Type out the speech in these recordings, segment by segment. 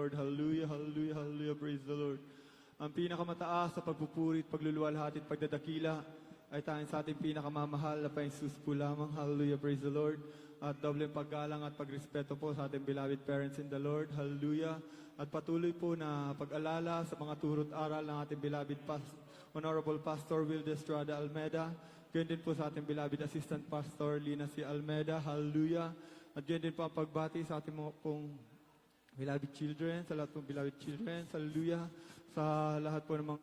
Lord. Hallelujah, hallelujah, hallelujah, praise the Lord. Ang pinakamataas sa pagpupuri at pagluluwalhati at pagdadakila ay tanging sa ating pinakamamahal na Panginoon po lamang. Hallelujah, praise the Lord. At dobleng paggalang at pagrespeto po sa ating beloved parents in the Lord. Hallelujah. At patuloy po na pag-alala sa mga turot aral ng ating beloved Honorable Pastor Wilde Estrada Almeda. Ganyan din po sa ating beloved Assistant Pastor Lina C. Almeda. Hallelujah. At ganyan din po ang pagbati sa ating mga pong beloved children, sa lahat pong beloved children. Hallelujah. Sa lahat po ng mga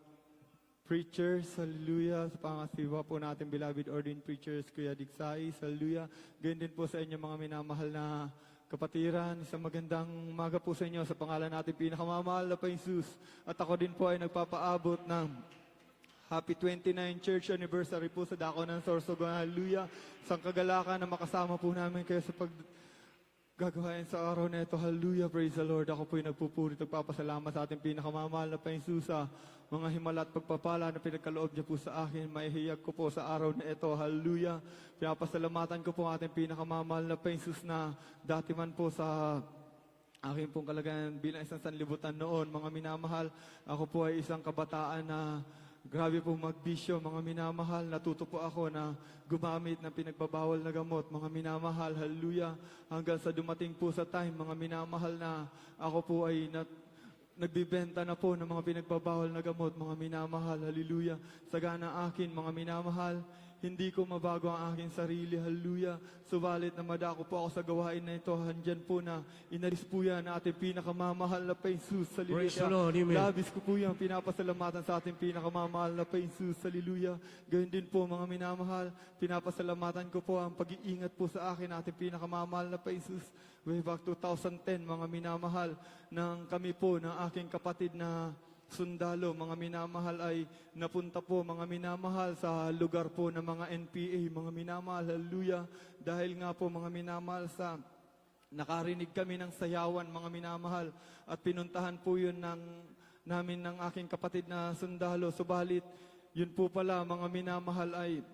preachers, hallelujah. Sa pangasiwa po natin, beloved ordained preachers, Kuya Digsai, hallelujah. Ganyan din po sa inyo mga minamahal na kapatiran. Isang magandang umaga po sa inyo sa pangalan natin pinakamamahal na Panginoon. At ako din po ay nagpapaabot ng Happy 29 Church Anniversary po sa Dako ng Sorsogon, hallelujah. Isang kagalakan na makasama po namin kayo sa gagawain sa araw na ito. Hallelujah, praise the Lord. Ako po'y nagpupuri, nagpapasalamat sa ating pinakamamahal na Panginoon sa mga himala at pagpapala na pinagkaloob niya po sa akin. Maihiyag ko po sa araw na ito. Hallelujah. Pinapasalamatan ko po ang ating pinakamamahal na Panginoon na dati man po sa aking pong kalagayan bilang isang sanlibutan noon. Mga minamahal, ako po ay isang kabataan na grabe pong magbisyo, mga minamahal. Natuto po ako na gumamit ng pinagbabawal na gamot, mga minamahal. Hallelujah. Hanggang sa dumating po sa time, mga minamahal, na ako po ay nagbibenta na po ng mga pinagbabawal na gamot, mga minamahal. Hallelujah. Sagana akin, mga minamahal, hindi ko mabago ang aking sarili. Hallelujah. Subalit na madako po ako sa gawain na ito. Handyan po na inalis po yan na ating pinakamamahal na Panginoon. Praise the Hallelujah. Lord. Amen. Labis ko po yan. Pinapasalamatan sa ating pinakamamahal na Panginoon. Hallelujah. Gayun din po mga minamahal. Pinapasalamatan ko po ang pag-iingat po sa akin ating pinakamamahal na Panginoon. Way back 2010, mga minamahal, nang kami po ng aking kapatid na sundalo, mga minamahal, ay napunta po, mga minamahal, sa lugar po ng mga NPA, mga minamahal, hallelujah. Dahil nga po, mga minamahal, sa nakarinig kami ng sayawan, mga minamahal, at pinuntahan po yun namin ng aking kapatid na sundalo. Subalit, yun po pala, mga minamahal, ay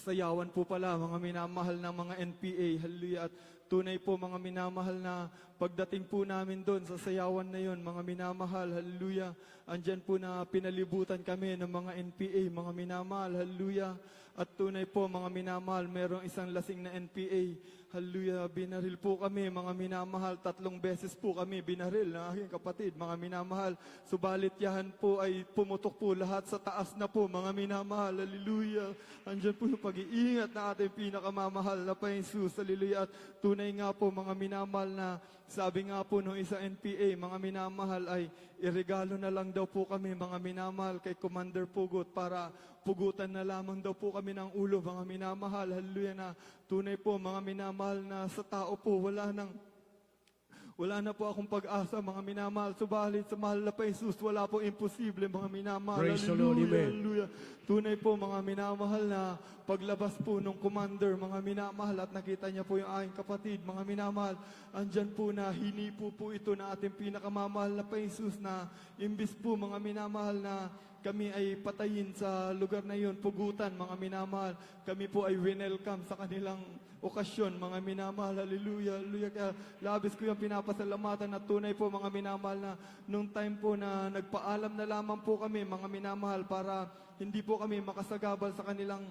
sayawan po pala, mga minamahal ng mga NPA, hallelujah. At tunay po, mga minamahal, na pagdating po namin doon sa sayawan na yon, mga minamahal, hallelujah, andyan po na pinalibutan kami ng mga NPA, mga minamahal, hallelujah. At tunay po, mga minamahal, merong isang lasing na NPA, hallelujah, binaril po kami, mga minamahal, 3 beses po kami binaril ng aking kapatid, mga minamahal. Subalit yahan po ay pumutok po lahat sa taas na po, mga minamahal, hallelujah. Andyan po yung pag-iingat na ating pinakamamahal na Panginoon, hallelujah. At tunay nga po, mga minamahal, na sabi nga po nung isang NPA, mga minamahal, ay iregalo na lang daw po kami, mga minamahal, kay Commander Pugot para pugutan na lamang daw po kami ng ulo, mga minamahal, hallelujah. Na tunay po, mga minamahal, na sa tao po wala na po akong pag-asa, mga minamahal. Subalit sa mahal na Panginoon, wala po imposible, mga minamahal. Praise the Lord, Hallelujah, amen. hallelujah. Tunay po, mga minamahal, na paglabas po nung commander, mga minamahal, at nakita niya po yung aking kapatid, mga minamahal, andyan po na hinipo po ito na ating pinakamamahal na Panginoon, na imbis po, mga minamahal, na kami ay patayin sa lugar na yun, pugutan, mga minamahal, kami po ay winelcome sa kanilang okasyon, mga minamahal, hallelujah, hallelujah. Kaya labis ko yung pinapasalamatan na tunay po, mga minamahal, na nung time po na nagpaalam na lamang po kami, mga minamahal, para hindi po kami makasagabal sa kanilang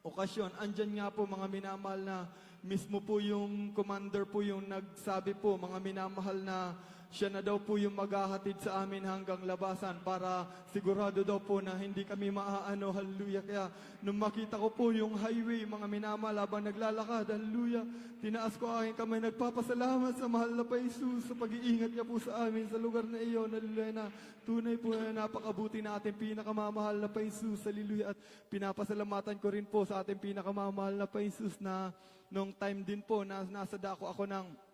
okasyon. Andyan nga po, mga minamahal, na mismo po yung commander po yung nagsabi po, mga minamahal, na siya na daw po yung maghahatid sa amin hanggang labasan para sigurado daw po na hindi kami maaano, hallelujah. Kaya nung makita ko po yung highway, mga minamahal, habang naglalakad, hallelujah, tinaas ko aking kamay, nagpapasalamat sa mahal na Panginoon sa pag-iingat niya po sa amin sa lugar na iyon, hallelujah. Na tunay po na napakabuti na ating pinakamamahal na Panginoon, hallelujah. At pinapasalamatan ko rin po sa ating pinakamamahal na Panginoon na nung time din po na nasa dako ako ng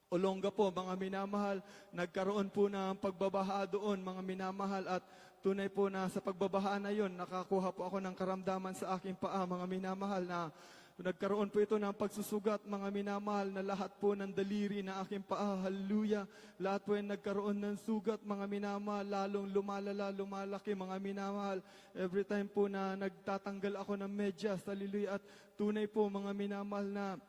Olonga po, mga minamahal, nagkaroon po ng pagbabaha doon, mga minamahal, at tunay po na sa pagbabaha na yon, nakakuha po ako ng karamdaman sa aking paa, mga minamahal, na nagkaroon po ito ng pagsusugat, mga minamahal, na lahat po ng daliri na aking paa, hallelujah. Lahat po yung nagkaroon ng sugat, mga minamahal, lalong lumalala, lumalaki, mga minamahal. Every time po na nagtatanggal ako ng medyas, hallelujah. At tunay po, mga minamahal, na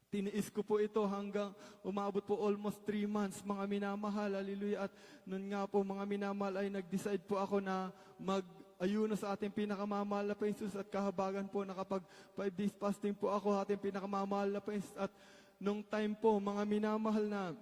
Tiniis ko po ito hanggang umabot po almost 3 months, mga minamahal, hallelujah. At nun nga po, mga minamahal, ay nag-decide po ako na mag-ayuno sa ating pinakamamahal na Panginoon at kahabagan po, nakapag 5 days fasting po ako, ating pinakamamahal na Panginoon. At nung time po, mga minamahal, na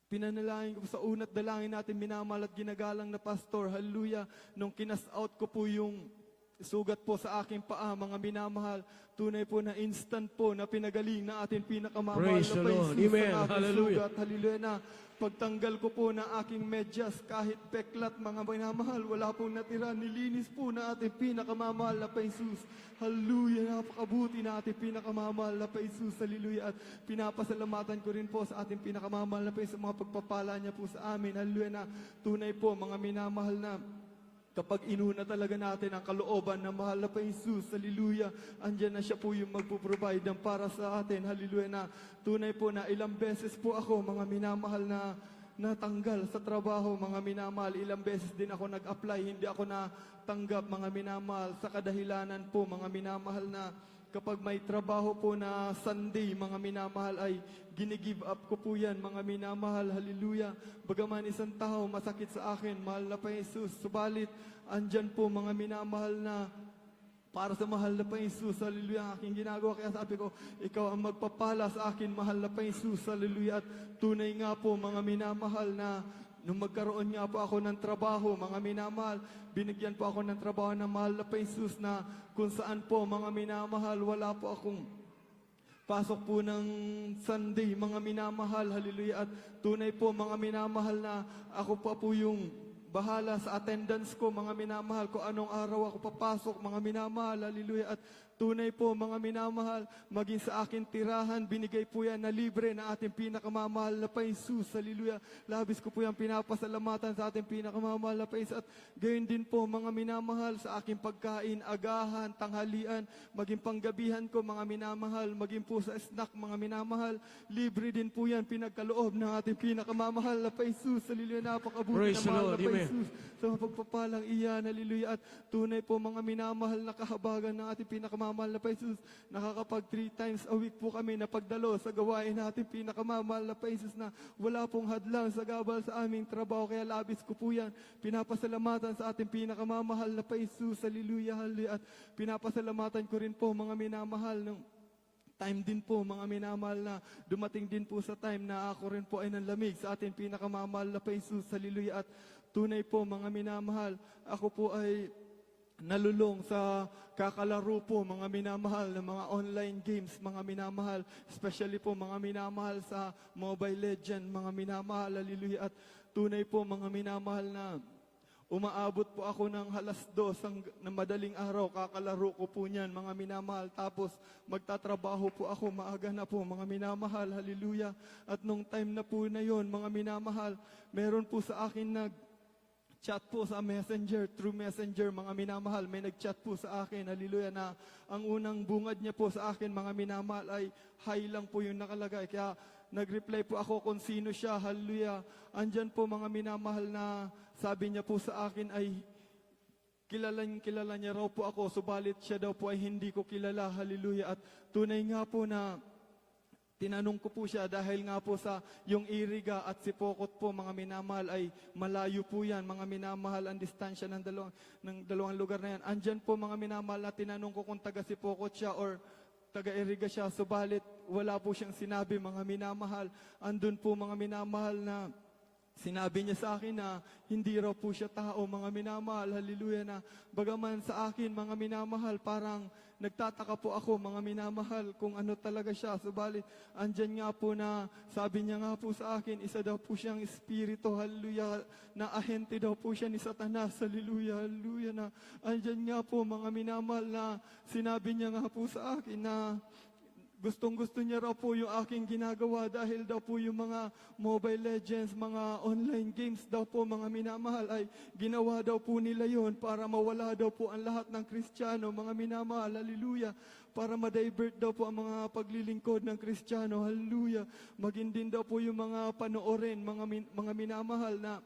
pinanalangin ko sa unat dalangin natin, minamahal at ginagalang na pastor, hallelujah, nung kinas out ko po yung sugat po sa aking paa, mga minamahal, tunay po na instant po na pinagaling na ating pinakamamahal Praise na the Lord. Panginoon Amen. sa aking Hallelujah. sugat, hallelujah, na pagtanggal ko po na aking medyas, kahit peklat, mga minamahal, wala pong natira, nilinis po na ating pinakamamahal na Panginoon. Hallelujah, napakabuti na ating pinakamamahal na Panginoon, hallelujah, at pinapasalamatan ko rin po sa ating pinakamamahal na Panginoon sa mga pagpapala niya po sa amin, hallelujah, na tunay po, mga minamahal, na kapag inuna talaga natin ang kalooban ng mahal na Jesus, hallelujah, andyan na siya po yung magpo-provide ng para sa atin, hallelujah, na tunay po na ilang beses po ako, mga minamahal, na natanggal sa trabaho, mga minamahal, ilang beses din ako nag-apply, hindi ako natanggap, mga minamahal, sa kadahilanan po, mga minamahal, na kapag may trabaho po na Sunday, mga minamahal, ay ginigive up ko po yan, mga minamahal, hallelujah. Bagaman isang tao masakit sa akin, mahal na Panginoon, subalit andyan po, mga minamahal, na para sa mahal na Panginoon, hallelujah, ang aking ginagawa. Kaya sabi ko, ikaw ang magpapala sa akin, mahal na Panginoon, hallelujah. At tunay nga po, mga minamahal, na nung magkaroon nga po ako ng trabaho, mga minamahal, binigyan po ako ng trabaho ng mahal na Panginoon, na kung saan po, mga minamahal, wala po akong pasok po ng Sunday, mga minamahal, hallelujah. At tunay po, mga minamahal, na ako pa po yung bahala sa attendance ko, mga minamahal, ko anong araw ako papasok, mga minamahal, hallelujah. At tunay po, mga minamahal, maging sa akin tirahan, binigay po yan na libre na ating pinakamamahal na Panginoon, hallelujah. Labis ko po yan pinapasalamatan sa ating pinakamamahal na Panginoon. At gayon din po, mga minamahal, sa aking pagkain, agahan, tanghalian, maging panggabihan ko, mga minamahal, maging po sa snack, mga minamahal, libre din po yan, pinagkaloob ng ating pinakamamahal na Panginoon, hallelujah. Napakabuti Praise na the mahal Lord. na Amen. Panginoon sa mapagpapalang iyan, hallelujah. At tunay po, mga minamahal, na kahabagan ng ating pinakamamahal na Panginoon, nakakapag 3 times a week po kami na pagdalo sa gawain natin pinakamamahal na Panginoon, na wala pong hadlang sa gabal sa aming trabaho. Kaya labis ko po yan pinapasalamatan sa ating pinakamamahal na Panginoon, hallelujah, hallelujah. At pinapasalamatan ko rin po, mga minamahal, ng time din po, mga minamahal, na dumating din po sa time na ako rin po ay nanlamig sa ating pinakamamahal na Panginoon, hallelujah. At tunay po, mga minamahal, ako po ay nalulong sa kakalaro po, mga minamahal, ng mga online games, mga minamahal, especially po, mga minamahal, sa Mobile Legend, mga minamahal, hallelujah. At tunay po, mga minamahal, na umaabot po ako ng 2:00 ng madaling araw, kakalaro ko po niyan, mga minamahal. Tapos magtatrabaho po ako, maaga na po, mga minamahal, hallelujah. At nung time na po na yon, mga minamahal, meron po sa akin chat po sa Messenger, through Messenger, mga minamahal, may nag-chat po sa akin, hallelujah, na ang unang bungad niya po sa akin, mga minamahal, ay hi lang po yung nakalagay. Kaya nag-reply po ako kung sino siya, hallelujah. Andyan po, mga minamahal, na sabi niya po sa akin ay kilala niya raw po ako, subalit siya daw po ay hindi ko kilala, hallelujah. At tunay nga po na tinanong ko po siya dahil nga po sa yung Iriga at Sipokot po, mga minamahal, ay malayo po yan, mga minamahal, ang distansya ng dalawang lugar na yan. Andyan po, mga minamahal, na tinanong ko kung taga Sipokot siya or taga Iriga siya, subalit wala po siyang sinabi, mga minamahal. Andun po, mga minamahal, na sinabi niya sa akin na hindi raw po siya tao, mga minamahal, hallelujah, na bagaman sa akin, mga minamahal, parang nagtataka po ako, mga minamahal, kung ano talaga siya. Subalit, andyan nga po na sabi niya nga po sa akin, isa daw po siyang espiritu, hallelujah, na ahente daw po siya ni Satanas, hallelujah, hallelujah, na andyan nga po, mga minamahal, na sinabi niya nga po sa akin na gustong-gusto niya raw po yung aking ginagawa dahil daw po yung mga Mobile Legends, mga online games daw po, mga minamahal, ay ginawa daw po nila yon para mawala daw po ang lahat ng Kristiyano, mga minamahal, hallelujah, para ma-divert daw po ang mga paglilingkod ng Kristiyano, hallelujah. Maging din daw po yung mga panoorin, mga minamahal, na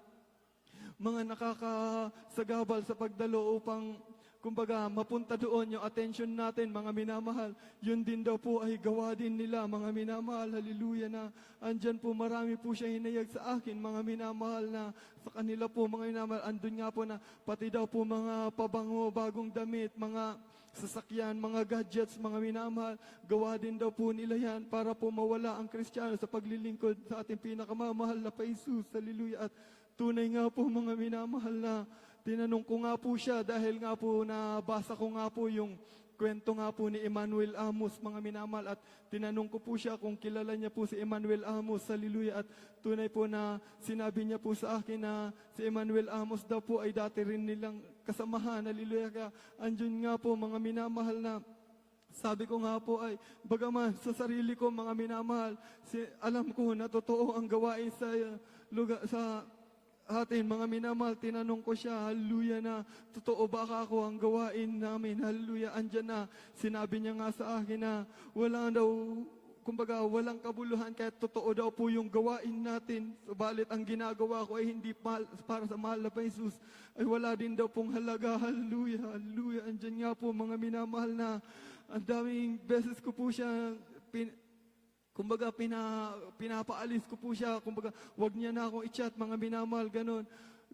mga nakakasagabal sa pagdalo upang kumbaga, mapunta doon yung attention natin, mga minamahal. Yun din daw po ay gawa din nila, mga minamahal. Hallelujah na. Andyan po, marami po siya hinayag sa akin, mga minamahal na sa kanila po, mga minamahal. Andun nga po na pati daw po mga pabango, bagong damit, mga sasakyan, mga gadgets, mga minamahal. Gawa din daw po nila yan para po mawala ang Kristiyano sa paglilingkod sa ating pinakamamahal na pa Jesus. Hallelujah. At tunay nga po, mga minamahal, na tinanong ko nga po siya dahil nga po nabasa ko nga po yung kwento nga po ni Emmanuel Amos, mga minamahal, at tinanong ko po siya kung kilala niya po si Emmanuel Amos. Hallelujah. At tunay po na sinabi niya po sa akin na si Emmanuel Amos daw po ay dati rin nilang kasamahan. Hallelujah. Kaya andyan nga po, mga minamahal, na sabi ko nga po ay, bagaman sa sarili ko, mga minamahal, alam ko na totoo ang gawain sa lugar, sa atin, mga minamahal. Tinanong ko siya, hallelujah, na totoo ba ako ang gawain namin? Hallelujah, andyan na. Sinabi niya nga sa akin na wala daw, kumbaga, walang kabuluhan, kahit totoo daw po yung gawain natin. Subalit ang ginagawa ko ay hindi para sa mahal na Jesus, ay wala din daw pong halaga. Hallelujah, hallelujah. Andyan nga po, mga minamahal, na ang daming beses ko po siya kumbaga, pinapaalis ko po siya. Kumbaga, wag niya na akong i-chat, mga minamahal, ganun.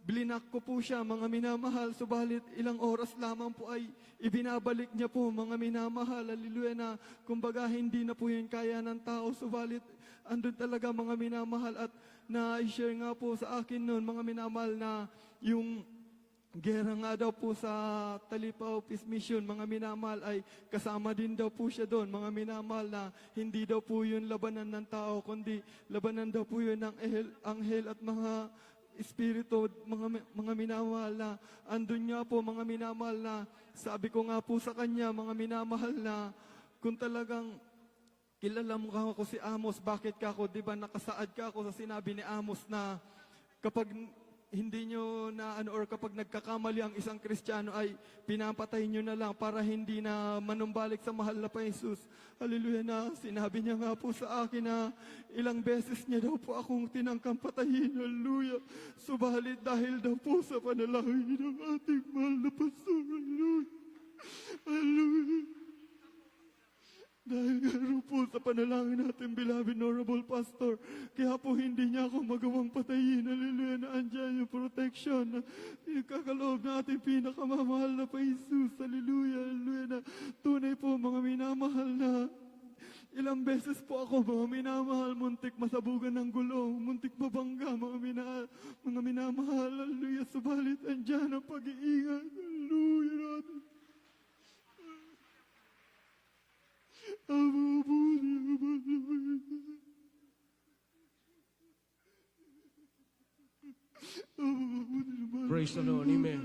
Blinak ko po siya, mga minamahal. Subalit, ilang oras lamang po ay ibinabalik niya po, mga minamahal. Hallelujah na, kumbaga, hindi na po yun kaya ng tao. Subalit, andun talaga, mga minamahal. At na-share nga po sa akin noon, mga minamahal, na yung gera nga daw po sa Talipaw Peace Mission, mga minamahal, ay kasama din daw po siya doon, mga minamahal, na hindi daw po yun labanan ng tao, kundi labanan daw po yun ng anghel at mga espiritu, mga minamahal, na andun nga po, mga minamahal, na sabi ko nga po sa kanya, mga minamahal, na kung talagang kilala mo ako si Amos, bakit ka ako, di ba nakasaad ka ako sa sinabi ni Amos na kapag hindi nyo na or kapag nagkakamali ang isang Kristiyano ay pinapatay nyo na lang para hindi na manumbalik sa mahal na pa Jesus. Hallelujah na, sinabi niya nga po sa akin na ilang beses niya daw po akong tinangkang patayin. Hallelujah. Subalit dahil daw po sa panalangin ng ating mahal na pastor. Hallelujah. Hallelujah. Dahil nga po sa panalangin natin, beloved honorable pastor, kaya po hindi niya ako magawang patayin. Hallelujah, na andyan yung protection na ikakaloob natin pinakamamahal na pa Jesus. Hallelujah, hallelujah, na tunay po, mga minamahal, na ilang beses po ako, mga minamahal, muntik masabugan ng gulong, muntik mabangga, mga minamahal. Hallelujah, subalit andyan ang pag-iingat. Hallelujah natin. Praise the Lord. Amen.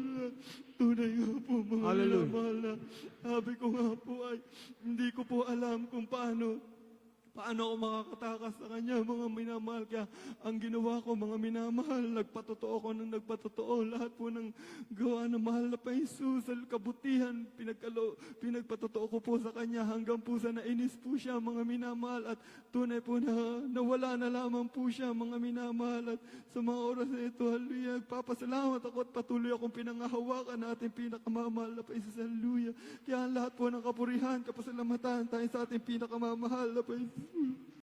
Tunay nga po, mga Hallelujah. minamahal, na sabi ko nga po ay hindi ko po alam kung paano ako makakatakas sa kanya, mga minamahal. Kaya ang ginawa ko, mga minamahal, nagpatotoo ko ng nagpatotoo. Lahat po ng gawa ng mahal na pa Jesus, sa kabutihan, pinagpatotoo ko po sa kanya hanggang po sa nainis po siya, mga minamahal. At tunay po na nawala na lamang po siya, mga minamahal. At sa mga oras na ito, hallelujah, nagpapasalamat ako at patuloy akong pinangahawakan na ating pinakamamahal na pa Jesus. Hallelujah. Kaya ang lahat po ng kapurihan, kapasalamatan tayo sa ating pinakamamahal na pa Jesus.